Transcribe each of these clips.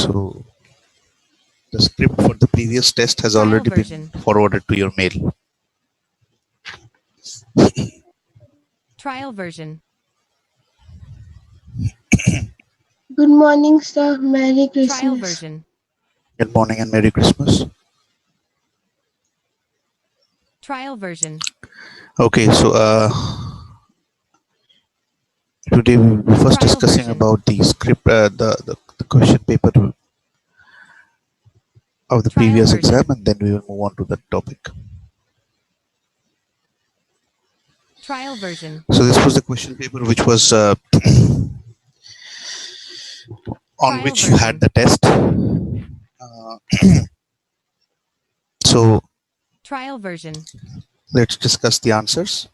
So the script for the previous test has already been forwarded to your mail. Trial version. Good morning, sir. Merry Trial Christmas. version. Good morning and Merry Christmas. Trial version. Okay, so today we will be first Trial discussing version. about the script, the question paper of the Trial previous version. exam, and then we will move on to that topic. Trial version. So this was the question paper which was on Trial which you had version. the test. So Trial version. let's discuss the answers.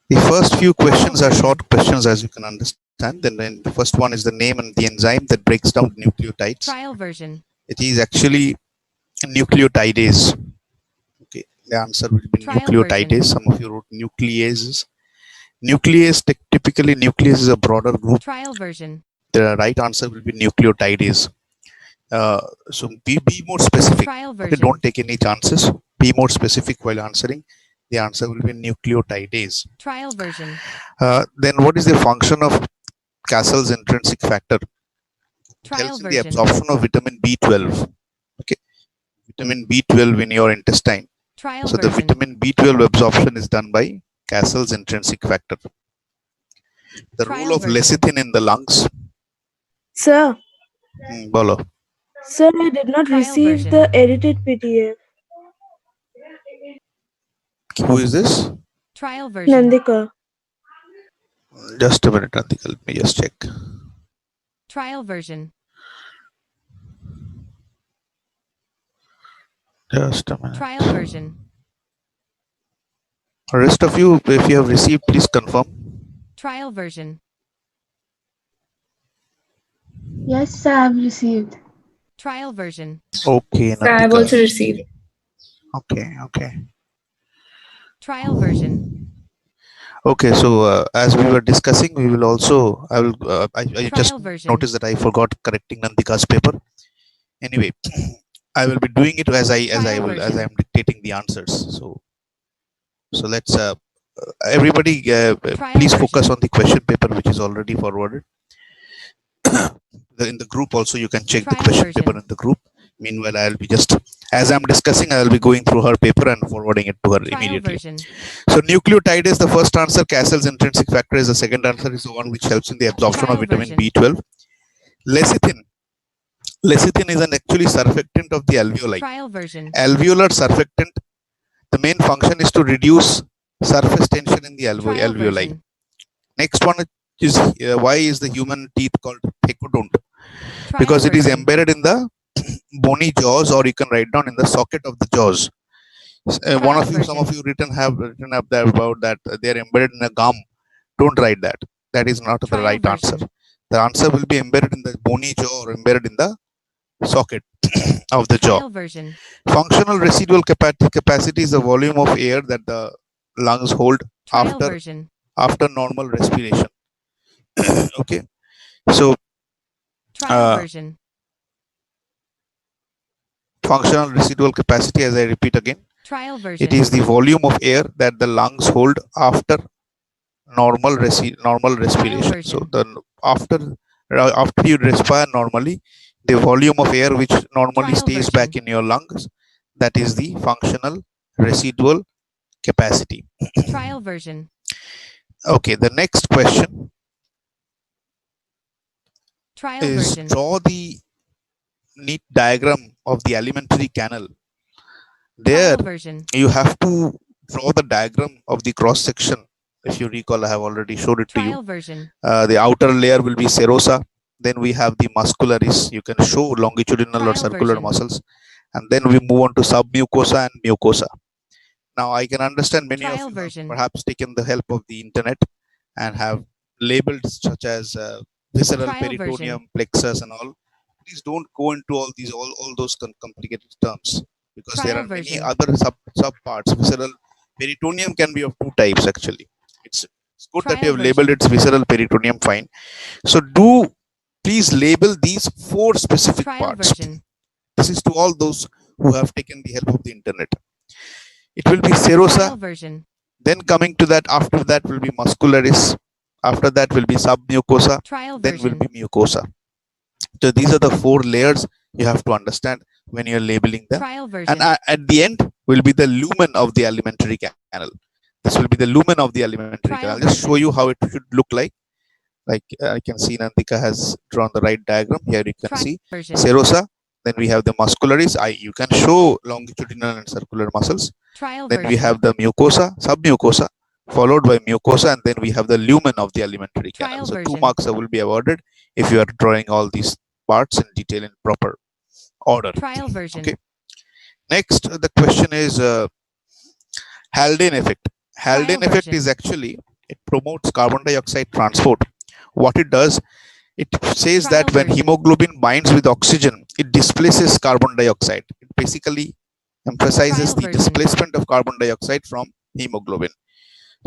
The first few questions are short questions, as you can understand. Then the first one is the name and the enzyme that breaks down nucleotides. Trial version. It is actually nucleotidase. Okay, the answer will be Trial nucleotidase. version. Some of you wrote nucleases. Nuclease, typically nuclease is a broader group. Trial version. The right answer will be nucleotidase. So be more specific. Trial Okay, version. don't take any chances. Be more specific while answering. The answer will be nucleotidase. Trial version. Then what is the function of Cassell's intrinsic factor? It Trial helps in the version. absorption of vitamin B12. Okay, vitamin B12 in your intestine. Trial So the version. vitamin B12 absorption is done by Cassell's intrinsic factor. The Trial role of version. lecithin in the lungs. Sir, Bolo. sir, I did not Trial receive version. the edited PDF. Who is this? Trial version. Nandika. Just a minute, Antika. Let me just check. Trial version. Just a minute. Trial version. Rest of you, if you have received, please confirm. Trial version. Yes, sir, I have received. Trial version. Okay, Sir, I have Nandika. also received. Okay. Trial version. Okay, so as we were discussing, we will also, I just Trial version. noticed that I forgot correcting Nandika's paper. Anyway, I will be doing it as I Trial am dictating the answers. So let's everybody please focus version. on the question paper which is already forwarded. In the group also you can check the Trial question version. paper in the group. Meanwhile, I'll be just, as I'm discussing, I'll be going through her paper and forwarding it to her Trial immediately. version. So nucleotide is the first answer. Cassell's intrinsic factor is the second answer, is the one which helps in the absorption Trial of vitamin version. B12. Lecithin. Lecithin is an actually surfactant of the alveoli. Trial version. Alveolar surfactant. The main function is to reduce surface tension in the Trial alveoli. version. Next one is why is the human teeth called thecodont? Trial Because it is version. embedded in the bony jaws, or you can write down in the socket of the jaws. One of you, some of you have written up there about that they are embedded in a gum. Don't write that. That is not the Trial right version. answer. The answer will be embedded in the bony jaw or embedded in the socket of the jaw. Trial version. Functional residual capacity is the volume of air that the lungs hold Trial version. after normal respiration. Okay, so Trial version. functional residual capacity, as I repeat again, Trial version. it is the volume of air that the lungs hold after normal respiration. So after you respire normally, the volume of air which normally Trial stays version. back in your lungs, that is the functional residual capacity. Trial version. Okay, the next question Trial is version. draw the neat diagram of the alimentary canal. There Trial version. you have to draw the diagram of the cross section. If you recall, I have already showed it to you. Trial version. The outer layer will be serosa. Then we have the muscularis. You can show longitudinal or Trial circular version. muscles. And then we move on to submucosa and mucosa. Now I can understand many Trial of you have version. perhaps taken the help of the internet and have labeled such as visceral Trial peritoneum, version. plexus and all. Please don't go into all those complicated terms, because there Trial are many version. other sub parts. Visceral peritoneum can be of two types actually. It's good that you Trial have labeled version. its visceral peritoneum, fine. So do please label these 4 specific Trial parts. version. This is to all those who have taken the help of the internet. It will be serosa. Trial version. Then coming to that, after that will be muscularis. After that will be submucosa. Trial Then will version. be mucosa. So these are the 4 layers you have to understand when you're labeling them. Trial And version. at the end will be the lumen of the alimentary canal. This will be the lumen of the alimentary Trial canal. I'll just show version. you how it should look like. I can see Nandika has drawn the right diagram. Here you can Trial see version. serosa. Then we have the muscularis. You can show longitudinal and circular muscles. Trial Then we version. have the mucosa, submucosa, followed by mucosa, and then we have the lumen of the alimentary canal. Trial So 2 version. marks will be awarded if you are drawing all these parts in detail in proper order. Trial version. Okay. Next, the question is Haldane effect. Haldane Trial effect version. is actually, it promotes carbon dioxide transport. What it does, it says Trial that when version. hemoglobin binds with oxygen, it displaces carbon dioxide. It basically emphasizes Trial the version. displacement of carbon dioxide from hemoglobin.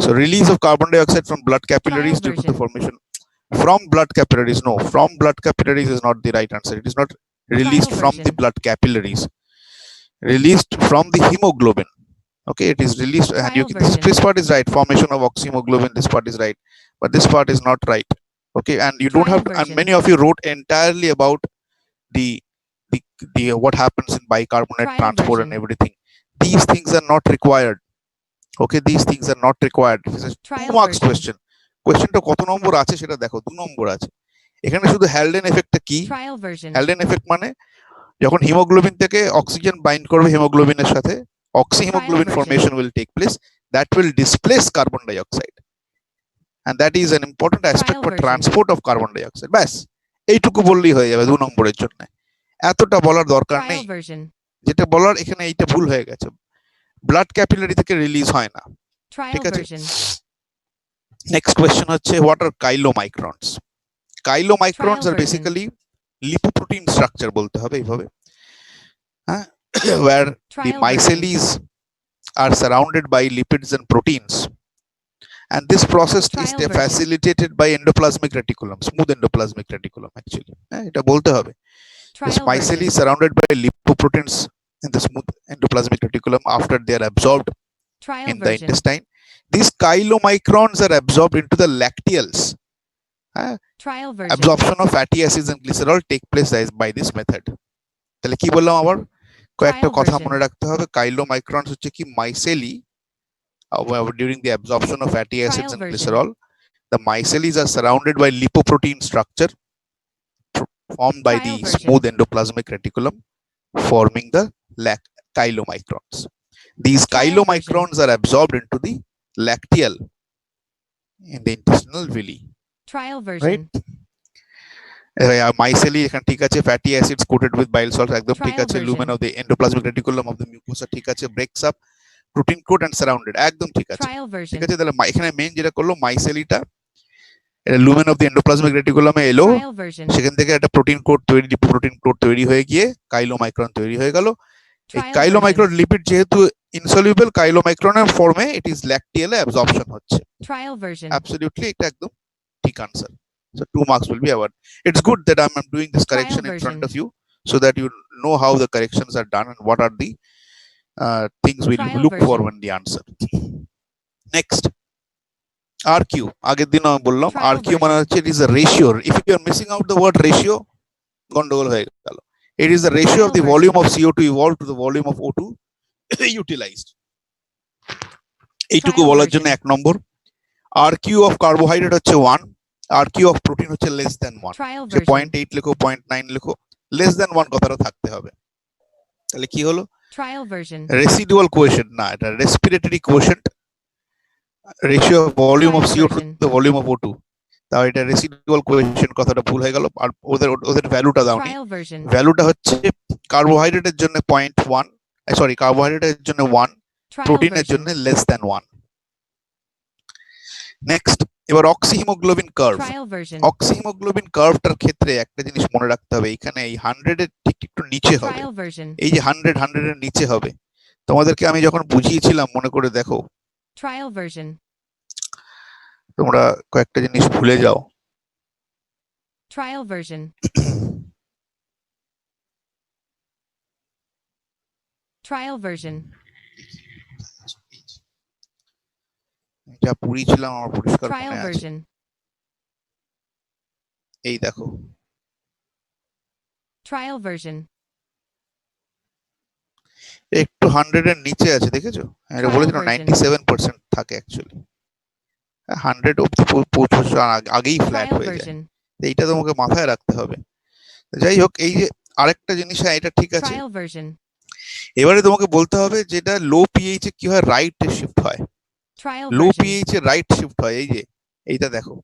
So release of carbon dioxide from blood capillaries due to the version. formation. From blood capillaries, no. From blood capillaries is not the right answer. It is not released Trial from the version. blood capillaries. Released from the hemoglobin. Okay, it is released, and Trial this version. part is right. Formation of oxyhemoglobin. This part is right, but this part is not right. Okay, and you don't Trial have to. And version. many of you wrote entirely about the what happens in bicarbonate Trial transport and version. everything. These things are not required. Okay, these things are not required. This is 2 Trial marks version. question. কোয়েশ্চেনটা কত নম্বর আছে সেটা দেখো, 2 নম্বর আছে। এখানে শুধু Haldane এফেক্টটা কি? Trial version. Haldane effect মানে যখন হিমোগ্লোবিন থেকে অক্সিজেন বাইন্ড করবে হিমোগ্লোবিনের সাথে, oxyhemoglobin version. formation will take place that will displace carbon dioxide, and that is an important aspect Trial for version. transport of carbon dioxide. ব্যাস এইটুকু বললেই হয়ে যাবে 2 নম্বরের জন্য। এতটা বলার দরকার নেই। Trial version. যেটা বলার এখানে এইটা ভুল হয়ে গেছে। ব্লাড ক্যাপিলারি থেকে রিলিজ হয় না। Trial ঠিক আছে? version. নেক্সট কোয়েশ্চেন হচ্ছে what are chylomicrons? Chylomicrons Trial আর version. বেসিক্যালি লিপোপ্রোটিন স্ট্রাকচার বলতে হবে এইভাবে, হ্যাঁ, where the Trial version. micelles are surrounded by lipids and proteins, and this process is Trial version. facilitated by endoplasmic reticulum, smooth endoplasmic reticulum actually, এটা বলতে হবে। This Trial micelle version. is surrounded by lipoproteins in the smooth endoplasmic reticulum after they are absorbed Trial in the version. intestine. These chylomicrons are absorbed into the lacteals. Trial version. Absorption of fatty acids and glycerol take place by this method. তাহলে কি বললাম আবার? কয়েকটা Trial কথা version. মনে রাখতে হবে। chylomicrons হচ্ছে কি micelle during the absorption of fatty acids Trial and version. glycerol. The micelles are surrounded by lipoprotein structure formed by Trial the version. smooth endoplasmic reticulum, forming the chylomicrons. These Trial chylomicrons are absorbed into the lacteal in the intestinal villi, Trial version. right? Micelle এখানে ঠিক আছে, fatty acids coated with bile salts একদম ঠিক Trial আছে, version. lumen of the endoplasmic reticulum of the mucosa ঠিক আছে, breaks up, protein coat and surrounded একদম ঠিক আছে। Trial ঠিক version. আছে, তাহলে এখানে মেইন যেটা করলো মাইসেলিটা এটা lumen of the endoplasmic reticulum এ এলো, Trial version. সেখান থেকে একটা প্রোটিন কোট তৈরি হয়ে গিয়ে কাইলোমাইক্রন তৈরি হয়ে গেল। এই Trial কাইলোমাইক্রন version. লিপিড যেহেতু ইনসলিউবল, কাইলোমাইক্রনের ফর্মে ইট ইজ ল্যাকটিয়ালে অ্যাবজর্পশন হচ্ছে। Trial version. Absolutely, এটা একদম ঠিক answer. So 2 marks will be awarded. It's good that I'm doing this correction in front version. of you so that you know how the corrections are done and what are the things we Trial look for version. when the answer. Next, RQ. আগের দিন আমি বললাম Trial RQ মানে হচ্ছে it is a ratio. If you are missing out the word ratio, গন্ডগোল হয়ে গেল। It is the ratio of Trial the volume of CO2 evolved to the volume of O2 utilized. এইটুকু Trial বলার জন্য version. 1 number. RQ of carbohydrate হচ্ছে 1, RQ of protein হচ্ছে less than 1. Trial যে version. 0.8 লিখো 0.9 লিখো, less than 1 কথাটা থাকতে হবে। তাহলে কি হলো? Trial version. Residual quotient না, এটা respiratory quotient, ratio of volume of Trial CO2 version. to the volume of O2. তাও এটা রেসিডুয়াল কোএফিসিয়েন্ট কথাটা ভুল হয়ে গেল, আর ওদের ভ্যালুটা দাওনি। Trial version. ভ্যালুটা হচ্ছে কার্বোহাইড্রেটের জন্য 0.1, সরি কার্বোহাইড্রেটের জন্য 1, Trial প্রোটিনের version. জন্য less than 1। নেক্সট, এবার oxyhaemoglobin curve. Trial version. Oxyhaemoglobin কার্ভটার ক্ষেত্রে একটা জিনিস মনে রাখতে হবে, এখানে এই 100 এর ঠিক একটু নিচে হবে। Trial version. এই যে 100 এর নিচে হবে, তোমাদেরকে আমি যখন বুঝিয়েছিলাম মনে করে দেখো, Trial version. তোমরা কয়েকটা জিনিস ভুলে যাও। Trial version. Trial version. যা পড়িয়েছিলাম আমার পরিষ্কার Trial মনে আছে। version. এই দেখো Trial version. একটু 100 এর নিচে আছে, দেখেছো? এটা Trial বলেছিল version. 97% থাকে অ্যাকচুয়ালি, 100 অব্দি পৌঁছার আগেই ফ্ল্যাট Trial হয়ে যায়। version. এইটা তোমাকে মাথায় রাখতে হবে। যাই হোক, এই যে আরেকটা জিনিস, হ্যাঁ এটা ঠিক আছে। Trial version. এবারে তোমাকে বলতে হবে যেটা লো পিএইচ এ কি হয়, রাইট শিফট হয়। Trial লো version. পিএইচ এ রাইট শিফট হয়। এই যে এইটা দেখো,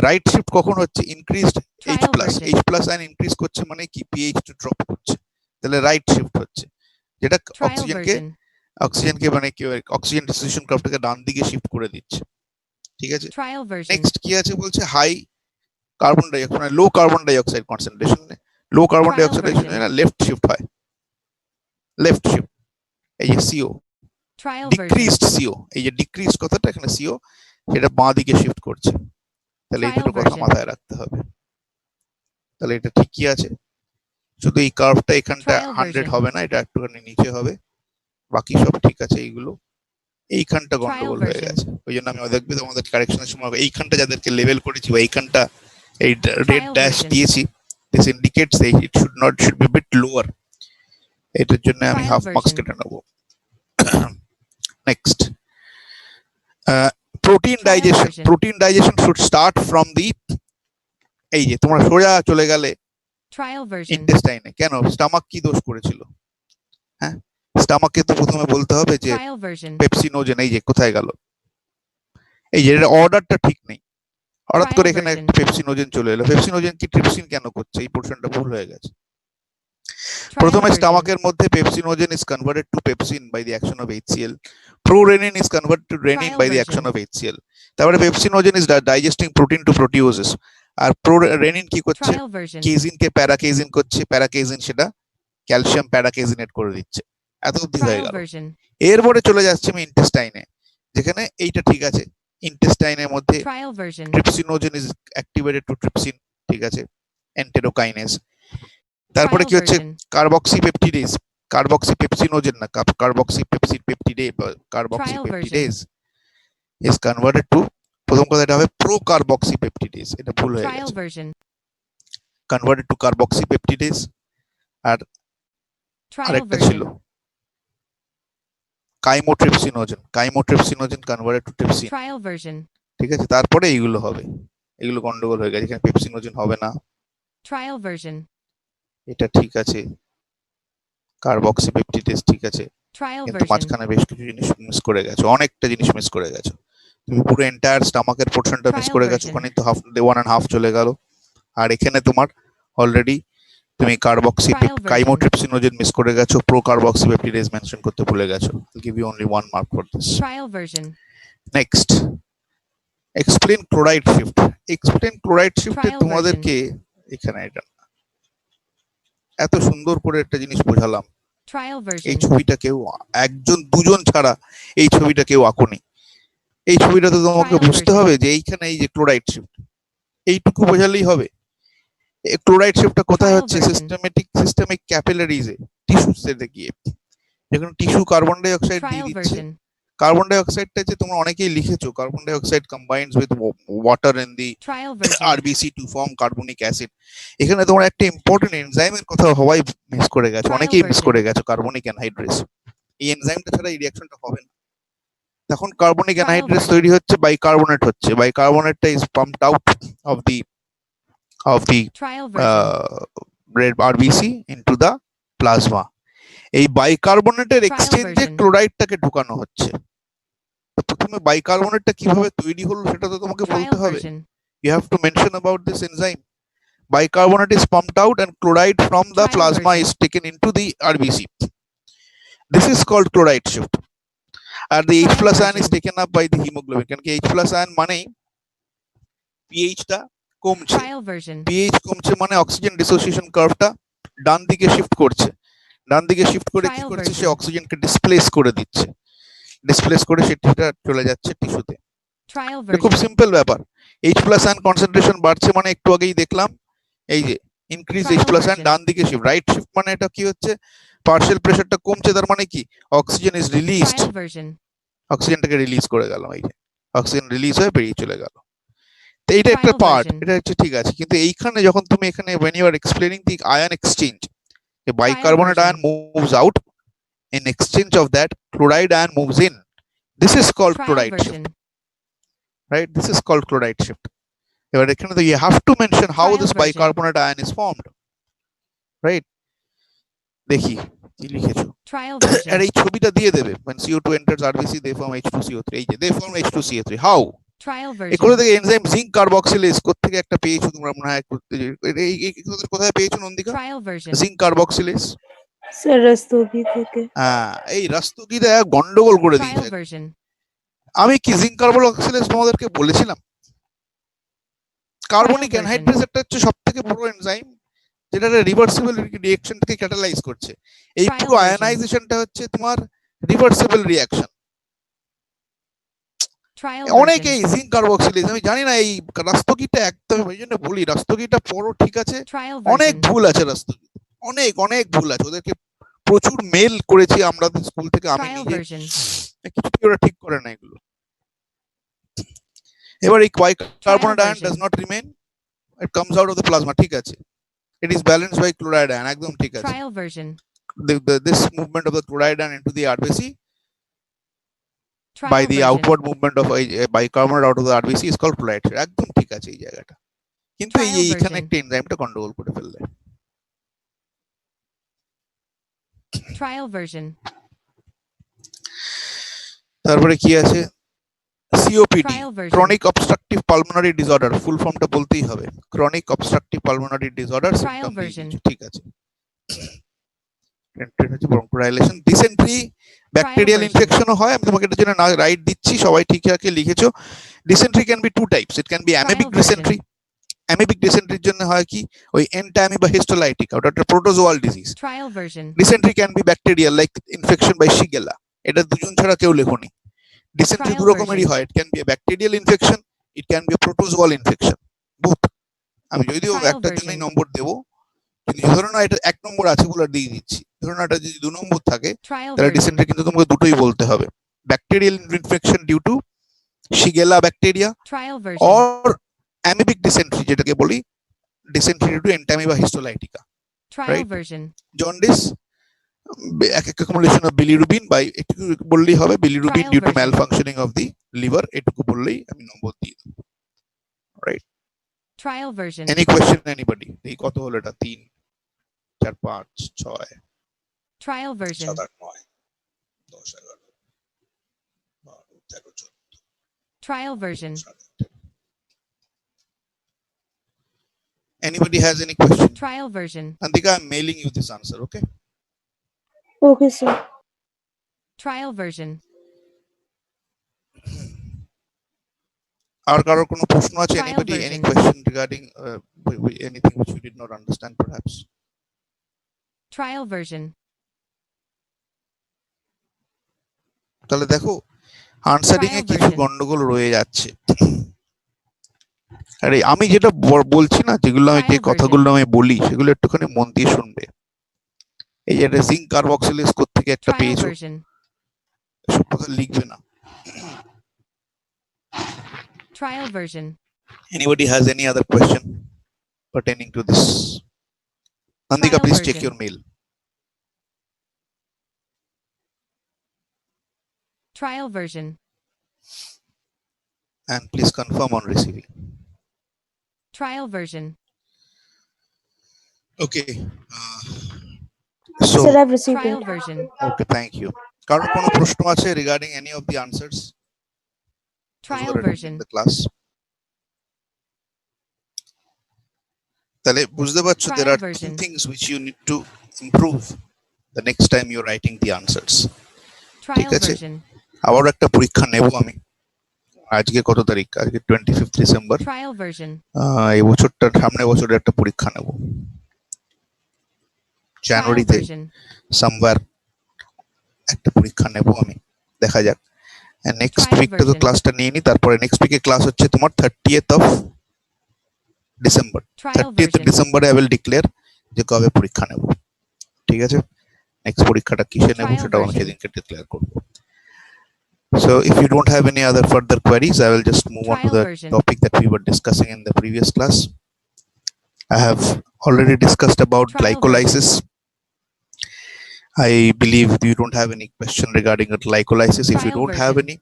রাইট শিফট কখন হচ্ছে? Increased H Trial plus, version. H plus ion increase করছে মানে কি, পিএইচ টা ড্রপ করছে, তাহলে রাইট শিফট হচ্ছে, যেটা Trial অক্সিজেনকে version. মানে কি অক্সিজেন ডিসোসিয়েশন কার্ভটাকে ডান দিকে শিফট করে দিচ্ছে। ঠিক আছে, Trial version. নেক্সট কি আছে বলছে, হাই কার্বন ডাই অক্সাইড, মানে লো কার্বন ডাই অক্সাইড কনসেন্ট্রেশন, লো কার্বন ডাই Trial অক্সাইডের version. লেফট শিফট হয়, লেফট শিফট। এই যে CO, Trial version. Decreased CO, এই যে ডিক্রিজড কথাটা এখানে সিও, সেটা বাঁ দিকে শিফট করছে। তাহলে এই Trial দুটো কথা version. মাথায় রাখতে হবে। তাহলে এটা ঠিকই আছে, শুধু এই কার্ভটা এখানটা Trial 100 version. হবে না, এটা একটুখানি নিচে হবে, বাকি সব ঠিক আছে। এইগুলো এইখানটা Trial গন্ডগোল হয়ে version. গেছে, ওই জন্য আমি দেখবে তোমাদের কারেকশনের সময় এইখানটা যাদেরকে লেভেল করেছি বা এইখানটা এই রেড Trial ড্যাশ version. দিয়েছি, this indicates it should be bit lower, এটার জন্য আমি Trial হাফ মার্কস version. কেটে নেবো। Next, protein Trial digestion, version. Protein digestion should start from the, এই যে তোমরা সোজা চলে গেলে Trial version. ইন্টেস্টাইনে। কেন? স্টামাক কি দোষ করেছিল? হ্যাঁ, স্টামাককে তো প্রথমে বলতে হবে যে Trial version. পেপসিনোজেন, এই যে কোথায় গেল, এই যে অর্ডারটা ঠিক নেই, হঠাৎ Trial করে এখানে version. একটা পেপসিনোজেন চলে এলো। পেপসিনোজেন কি ট্রিপসিন কেন করছে? এই পোর্শনটা ভুল হয়ে গেছে। Trial প্রথমে version. স্টামাকের মধ্যে pepsinogen is converted to pepsin by the action of HCl, prorenin is converted to rennin Trial by the version. Action of HCl। তারপরে pepsinogen is digesting protein to proteoses, আর রেনিন কি করছে? Trial version. কেজিনকে প্যারাকেজিন করছে, প্যারাকেজিন সেটা calcium প্যারাকেজিনেট করে দিচ্ছে। এত অবধি হয়ে Trial গেল। version. এরপরে চলে যাচ্ছে আমি ইন্টেস্টাইনে, যেখানে এইটা ঠিক আছে, ইন্টেস্টাইনের মধ্যে Trial version. Trypsinogen is activated to trypsin, ঠিক আছে, এন্টেরোকাইনেজ। তারপরে Trial কি হচ্ছে? version. কার্বক্সিপেপটিডেজ, কার্বক্সিপেপসিনোজেন না, কার্বক্সিপেপটিডে, Trial কার্বক্সিপেপটিডেজ ইজ কনভার্টেড টু, প্রথম কথা এটা হবে প্রো কার্বক্সিপেপটিডেজ, এটা ভুল হয়ে Trial গেছে, version. Converted to carboxypeptidase. আর Trial আরেকটা ছিল version. Chymotrypsinogen converted to trypsin, Trial version. ঠিক আছে। তারপরে এইগুলো হবে, এগুলো গন্ডগোল হয়ে গেছে, এখানে পেপসিনোজেন হবে না, Trial version. এটা ঠিক আছে, কার্বক্সিপেপটিডেজ ঠিক আছে, Trial কিন্তু version. মাঝখানে বেশ কিছু জিনিস মিস করে গেছো, অনেকটা জিনিস মিস করে গেছো। তুমি পুরো এন্টায়ার স্টামাকের পোর্শনটা মিস Trial করে গেছো, version. ওখানে তো হাফ 1.5 চলে গেল। আর এখানে তোমার অলরেডি তুমি Trial version. কাইমোট্রিপসিনোজেন মিস করে গেছো, প্রো কার্বক্সিপেপটিডেজ মেনশন করতে ভুলে গেছো। I'll give you only 1 mark for this. Trial version. Next, explain chloride shift. Explain chloride শিফটে Trial তোমাদেরকে এখানে এটা এত সুন্দর করে একটা জিনিস বোঝালাম, Trial এই version. ছবিটা কেউ একজন দুজন ছাড়া এই ছবিটা কেউ আঁকুনি। এই ছবিটা তো তোমাকে Trial বুঝতে version. হবে যে এইখানে এই যে ক্লোরাইড শিফট, এইটুকু বোঝালেই হবে। ক্লোরাইড শিফটটা কোথায় Trial হচ্ছে? version. সিস্টেমিক ক্যাপিলারিজে, টিস্যুতে গিয়ে, যখন টিস্যু কার্বন ডাই অক্সাইড দিয়ে Trial দিচ্ছে। version. কার্বন ডাই অক্সাইডটা যে তোমরা অনেকেই লিখেছো, carbon dioxide combines with water in the Trial version. RBC to form carbonic acid. এখানে তোমরা একটা ইম্পর্টেন্ট এনজাইমের কথা সবাই মিস করে গেছো, Trial অনেকেই মিস version. করে গেছো, কার্বনিক অ্যানহাইড্রেস। এই এনজাইমটা ছাড়া এই রিঅ্যাকশনটা হবে না। তখন কার্বনিক Trial অ্যানহাইড্রেস version. তৈরি হচ্ছে, বাইকার্বনেট হচ্ছে, বাইকার্বনেটটা is pumped out of the Trial version. red RBC into the plasma. এই বাইকার্বনেটের Trial এক্সচেঞ্জে version. ক্লোরাইডটাকে ঢুকানো হচ্ছে। তো প্রথমে বাইকার্বনেটটা কিভাবে তৈরি হলো সেটা তো তোমাকে Trial বলতে হবে। version. You have to mention about this enzyme. Bicarbonate is pumped out and chloride from the Trial plasma version. is taken into the RBC. This is called chloride shift. And the H Trial plus ion is version. taken up by the hemoglobin. কারণ কি H plus ion মানেই pH টা কমছে। Trial version. pH কমছে মানে oxygen dissociation কার্ভটা ডান দিকে shift করছে। ডান দিকে শিফট করে কি Trial করছে? সে version. অক্সিজেনকে ডিসপ্লেস করে দিচ্ছে, ডিসপ্লেস করে সেটা চলে যাচ্ছে টিস্যুতে। Trial খুব version. সিম্পল ব্যাপার। H প্লাস আয়ন কনসেন্ট্রেশন বাড়ছে মানে একটু আগেই দেখলাম এই যে increase Trial H plus and version. ডান দিকে শিফট, রাইট শিফট মানে এটা কি হচ্ছে, পার্শিয়াল প্রেসারটা কমছে, তার মানে কি oxygen is released, Trial version. অক্সিজেনটাকে রিলিজ করে গেল, এই যে অক্সিজেন রিলিজ হয়ে বেরিয়ে চলে গেল। তো এইটা একটা Trial পার্ট, version. এটা হচ্ছে ঠিক আছে, কিন্তু এইখানে যখন তুমি এখানে when you are explaining the ion exchange, a bicarbonate version. ion moves out, in exchange of that chloride ion moves in, this is called Trial chloride version. shift, right? This is called chloride shift. এবার এখানে তো you have to mention how Trial this version. bicarbonate ion is formed, right? দেখি কি লিখেছো, Trial আর version. এই ছবিটা দিয়ে দেবে, when CO2 enters RBC they form H2CO3, এই যে they form H2CO3, how? Trial এই কোথা version. থেকে এনজাইম জিঙ্ক কার্বক্সিলেজ কোত্থেকে একটা পেয়েছো তোমরা মনে হয়, কোথায় পেয়েছো Nandika, Trial version. Zinc carboxylase? Sir Rastogi থেকে। এই রাস্তোগিটা গন্ডগোল করে Trial দিয়েছে। version. আমি কি জিঙ্ক কার্বক্সিলেজ তোমাদেরকে বলেছিলাম? Carbonic version. অ্যানহাইড্রেস একটা হচ্ছে সবথেকে বড় এনজাইম, যেটা রিভার্সিবল রিঅ্যাকশনটাকে ক্যাটালাইজ করছে। এই Trial পুরো version. আয়নাইজেশনটা হচ্ছে তোমার রিভার্সিবল রিঅ্যাকশন। Trial অনেকেই version. জিঙ্ক কার্বক্সিলেজ, আমি জানি না এই রাস্তোগিটা একদম, এই জন্য বলি রাস্তোগিটা পড়ো, ঠিক আছে, Trial অনেক version. ভুল আছে রাস্তোগি, অনেক অনেক ভুল আছে, ওদেরকে প্রচুর মেল করেছি আমরা স্কুল থেকে, আমি Trial নিজে, version. কিছুতেই ওরা ঠিক করে না এগুলো। এবার এই bicarbonate ion version. does not remain, it comes out of the plasma, ঠিক আছে, it is balanced by chloride ion, একদম ঠিক আছে। Trial version. This movement of the chloride ion into the RBC Trial by the version. outward movement of a bicarbonate out of the RBC is called chloride shift, একদম ঠিক আছে এই জায়গাটা, কিন্তু Trial এইখানে version. একটা এনজাইমটা গন্ডগোল করে ফেললে। Trial version. তারপরে কি আছে, COPD, Trial version. chronic obstructive pulmonary disorder, ফুল ফর্মটা বলতেই হবে, chronic obstructive pulmonary disorder Trial symptom version. ঠিক আছে। bronchodilation, dysentery, bacterial version. ইনফেকশনও হয়, আমি তোমাকে এটার জন্য রাইট দিচ্ছি, সবাই ঠিকঠাক লিখেছো। dysentery can be two types, it can be amoebic version. dysentery, amoebic dysenteryর জন্য হয় কি ওই এন্টামিবা হিস্টোলাইটিকা, ওটা একটা protozoal disease. Trial version. dysentery can be bacterial like infection by Shigella, এটা দুজন ছাড়া কেউ লেখনি। dysentery Trial দু রকমেরই version. হয়, it can be a bacterial infection, it can be a protozoal infection, both। আমি যদিও Trial একটার version. জন্যই নম্বর দেবো, কিন্তু ধরো না এটা এক নম্বর আছে বলে আর দিয়ে দিচ্ছি, ধরো না এটা যদি 2 নম্বর থাকে Trial তাহলে version. dysentery কিন্তু তোমাকে দুটোই বলতে হবে, bacterial infection due to Shigella bacteria, Trial version. or amoebic dysentery যেটাকে বলি dysentery due to Entamoeba histolytica, Trial right? version. jaundice, accumulation of bilirubin by এটুকু বললেই হবে, bilirubin Trial due to version. malfunctioning of the liver, এটুকু বললেই আমি নম্বর দিয়ে দেব, right? Trial version. Any question anybody? এই কত হলো এটা, 3 4 5 6 Trial version. 7 8 9 10 11 12 13 14 Trial version. Anybody has any question? Trial version. Andika, I'm mailing you this answer, okay? Okay sir. Trial version. আর কারোর কোনো প্রশ্ন আছে? Trial Anybody, any version. question regarding anything which you did not understand perhaps? Trial version. তাহলে দেখো answering এ Trial কিছু version. গন্ডগোল রয়ে যাচ্ছে। আরে আমি যেটা বলছি না, যেগুলো আমি, যে Trial version. কথাগুলো আমি বলি সেগুলো একটুখানি মন দিয়ে শুনবে। এই যে জিঙ্ক কার্বক্সিলেজ কোত্থেকে একটা Trial পেয়েছো, version. সব কথা লিখবে না। Trial version. Anybody has any other question pertaining to this? Nandika, Trial please check version. your mail Trial version. and please confirm on receiving. Trial version. Okay. So, sir I received Trial it. version. okay, thank you. কারোর কোনো প্রশ্ন আছে regarding any of the answers? Trial version. The class. তাহলে বুঝতে পারছো, there Trial are two version. things which you need to improve the next time you're writing the answers. Trial আছে? version. আবার একটা পরীক্ষা নেব আমি, আজকে কত তারিখ, আজকে 25th ডিসেম্বর, Trial version. এই বছরটা, সামনে বছরের একটা পরীক্ষা নেব Trial জানুয়ারিতে, version. সামওয়্যার একটা পরীক্ষা নেব আমি, দেখা যাক। নেক্সট Trial উইকটা তো version. ক্লাসটা নিয়ে নি, তারপরে নেক্সট উইকে ক্লাস হচ্ছে তোমার 30th of December Trial 30th version. ডিসেম্বরে আই উইল ডিক্লেয়ার যে কবে পরীক্ষা নেব, ঠিক আছে? নেক্সট পরীক্ষাটা কিসে নেব Trial সেটাও আমি version. সেদিনকে ডিক্লেয়ার করব। So if you don't have any other further queries, I will just move on to Trial the version. topic that we were discussing in the previous class. I have already discussed about Trial glycolysis. I believe you don't have any question regarding glycolysis. If you Trial don't have version. any,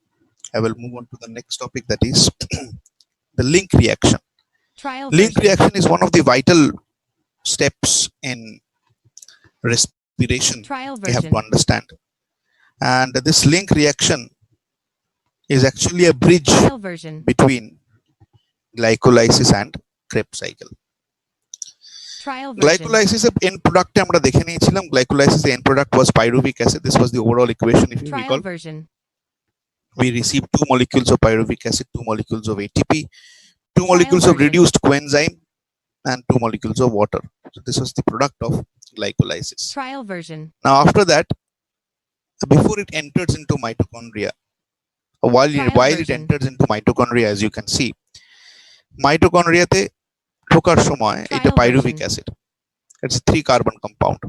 I will move on to the next topic, that is the link reaction. Trial Link version. reaction is one of the vital steps in respiration Trial you have version. to understand. And this link reaction is actually a bridge Trial version. between glycolysis and Krebs cycle. Trial version. Glycolysis এর end product আমরা দেখে নিয়েছিলাম। Glycolysis end product was pyruvic acid. This was the overall equation, if you Trial recall. version. We received 2 molecules of pyruvic acid, 2 molecules of ATP, 2 molecules of version. reduced coenzyme, and 2 molecules of water. So this was the product of glycolysis. Trial version. Now after that, before it enters into mitochondria, while Trial it version. enters into mitochondria, as you can see, mitochondriaতে ঢোকার সময় এটা Trial pyruvic version. acid. It's a 3 carbon compound.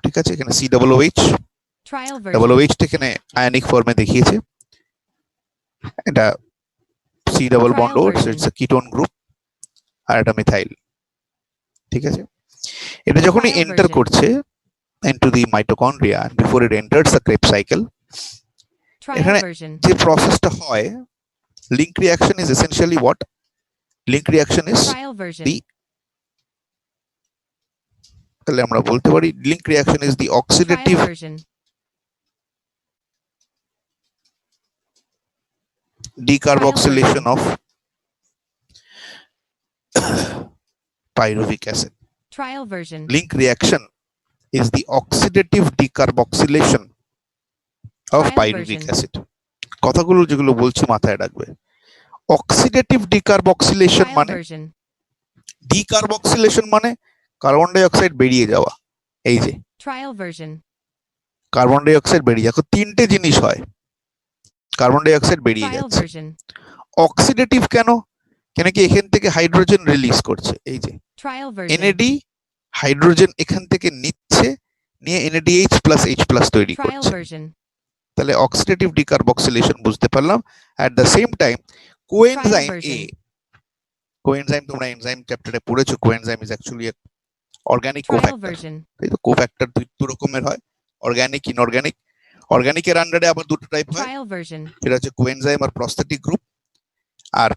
ঠিক আছে, এখানে COOH, Trial double version. OH টা এখানে ionic ফর্মে দেখিয়েছে। এটা C double bond O, so it's a ketone group, আর এটা মিথাইল। ঠিক আছে, এটা যখনই Trial এন্টার version. করছে into the mitochondria and before it enters the Krebs cycle, Trial এখানে version. যে প্রসেসটা হয়, link reaction is essentially what? Link reaction is Trial version. the, তাহলে আমরা বলতে পারি link reaction is the Trial oxidative version. decarboxylation of pyruvic acid. Trial version. Link reaction is the oxidative decarboxylation of Trial pyruvic version. acid. কথাগুলো যেগুলো বলছি মাথায় রাখবে। Oxidative decarboxylation Trial মানে, version. ডিকার্বক্সিলেশন মানে কার্বন ডাই অক্সাইড বেরিয়ে যাওয়া। এই যে Trial version. Carbon die oxide বেরিয়ে যাওয়া, তিনটে জিনিস হয়, কার্বন ডাই অক্সাইড বেরিয়ে Trial যাচ্ছে। version. অক্সিডেটিভ কেন? কেন কি এখান থেকে হাইড্রোজেন রিলিজ করছে, এই যে Trial version. NAD, হাইড্রোজেন এখান থেকে নিচ্ছে, নিয়ে NADH প্লাস H প্লাস তৈরি Trial করছে। version. তাহলে অক্সিডেটিভ ডিকার্বক্সিলেশন বুঝতে পারলাম। At the same time coenzyme Trial A, version. Coenzyme তোমরা এনজাইম চ্যাপ্টারে পড়েছো, coenzyme is actually organic Trial cofactor. version. তাই তো, কোফ্যাক্টর দু রকমের হয়, অর্গানিক, ইনঅর্গানিক। অর্গানিকের আন্ডারে আবার দুটো টাইপ হয়, Trial version. সেটা হচ্ছে কোএনজাইম আর প্রস্থেটিক গ্রুপ, আর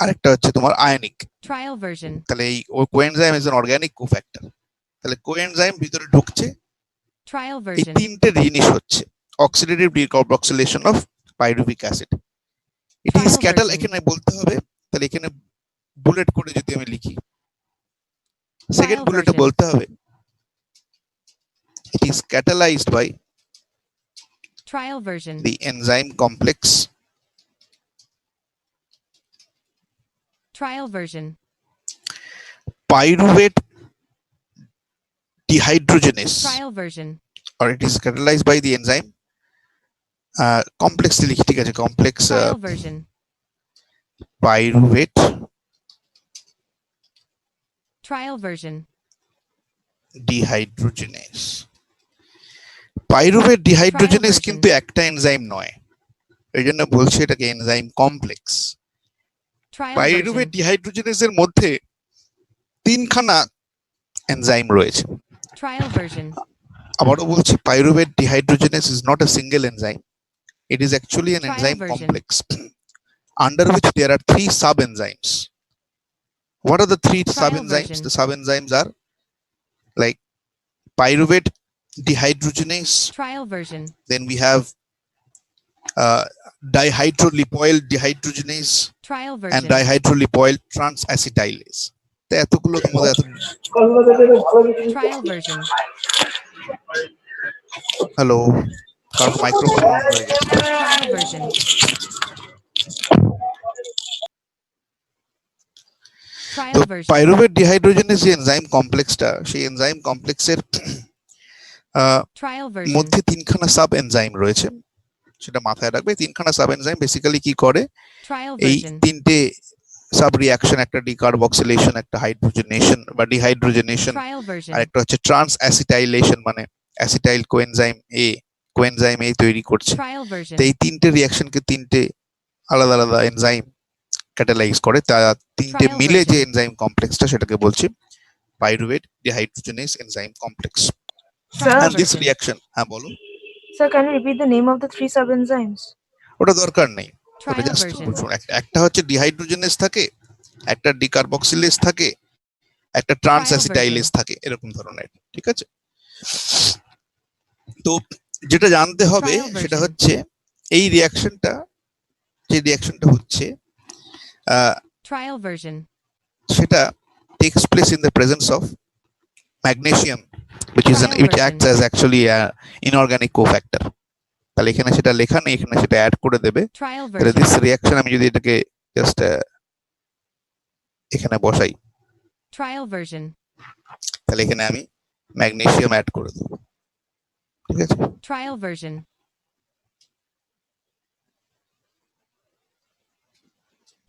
আরেকটা হচ্ছে তোমার আয়নিক। Trial version. তাহলে এই coenzyme is an organic cofactor. তাহলে কোএনজাইম ভিতরে ঢুকছে, Trial এই version. তিনটে জিনিস হচ্ছে oxidative decarboxylation of pyruvic acid. It is Trial ক্যাটাল, version. এখানে বলতে হবে, তাহলে এখানে বুলেট করে যদি আমি লিখি, সেকেন্ড Trial বুলেটে version. বলতে হবে it is catalyzed by Trial version. the enzyme complex Trial version. pyruvate dehydrogenase, Trial version. or it is catalyzed by the enzyme complex লিখি, ঠিক আছে, complex Trial version. pyruvate Trial version. dehydrogenase. Pyruvate dehydrogenase version. কিন্তু একটা enzyme নয়, এই জন্য বলছি এটাকে enzyme complex. Trial pyruvate version. ডিহাইড্রোজেনেসের মধ্যে তিনখানা এনজাইম রয়েছে। Trial version. আবারও বলছি, pyruvate dehydrogenase is not a single enzyme. It is actually an Trial enzyme version. complex under which there are 3 sub-enzymes. What are the 3 Trial sub-enzymes? version. The sub-enzymes are like pyruvate dehydrogenase, Trial version. then we have dihydrolipoyl dehydrogenase Trial and version. dihydrolipoyl transacetylase. তো এতগুলো তোমাদের এত, Trial version. Hello, কারণ microphone on হয়ে গেছে। Trial version. তো Trial version. Pyruvate dehydrogenase যে enzyme কমপ্লেক্সটা, সেই এনজাইম কমপ্লেক্সের Trial version. মধ্যে তিনখানা সাব এনজাইম রয়েছে, সেটা মাথায় রাখবে। তিনখানা সাব এনজাইম বেসিক্যালি কি করে, Trial এই version. তিনটে সাব রিঅ্যাকশন, একটা ডিকার্বক্সিলেশন, একটা হাইড্রোজেনেশন বা ডিহাইড্রোজেনেশন, Trial version. আর একটা হচ্ছে ট্রান্স অ্যাসিটাইলেশন, মানে অ্যাসিটাইল কোএনজাইম এ তৈরি করছে। Trial version. তো এই তিনটে রিঅ্যাকশনকে তিনটে আলাদা আলাদা এনজাইম ক্যাটালাইজ করে, তা তিনটে Trial মিলে যে version. এনজাইম কমপ্লেক্সটা সেটাকে বলছি pyruvate dehydrogenase enzyme complex. Sir, And this version. reaction, হ্যাঁ বলো। sir, can you repeat the name of the three sub-enzymes? ওটা দরকার নেই, তবে Trial জাস্ট version. একটা হচ্ছে ডিহাইড্রোজেনেস থাকে, একটা ডিকার্বক্সিলেজ থাকে, একটা ট্রান্স Trial অ্যাসিটাইলেজ version. থাকে, এরকম ধরনের, ঠিক আছে। তো যেটা জানতে হবে Trial সেটা version. হচ্ছে এই রিঅ্যাকশনটা, যে রিঅ্যাকশনটা হচ্ছে Trial version. সেটা takes place in the presence of magnesium, which Trial which version. acts as actually a inorganic cofactor. তাহলে এখানে সেটা লেখা নেই, এখানে সেটা অ্যাড করে দেবে। Trial তাহলে version. দিস রিঅ্যাকশন আমি যদি এটাকে জাস্ট এখানে বসাই, Trial version. তাহলে এখানে আমি ম্যাগনেসিয়াম অ্যাড করে দেবো, ঠিক আছে। Trial version.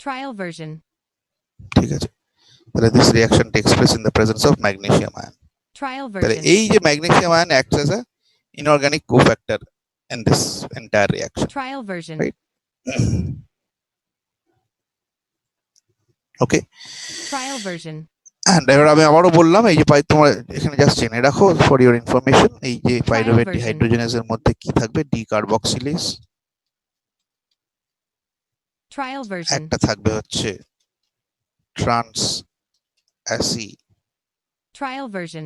Trial version. ঠিক আছে, তাহলে this reaction tax place in the presence of magnesium ion. Trial তাহলে version. এই যে magnesium ion acts as a inorganic cofactor in this entire reaction. Trial version. Right. Okay. Trial version. And এবার আমি আবারও বললাম, এই যে তোমরা এখানে জাস্ট জেনে রাখো ফর ইওর ইনফরমেশন, এই যে পাইরুভেট version. ডিহাইড্রোজেনেসের মধ্যে কি থাকবে, ডিকার্বক্সিলেজ, Trial version. একটা থাকবে হচ্ছে ট্রান্স Trial version.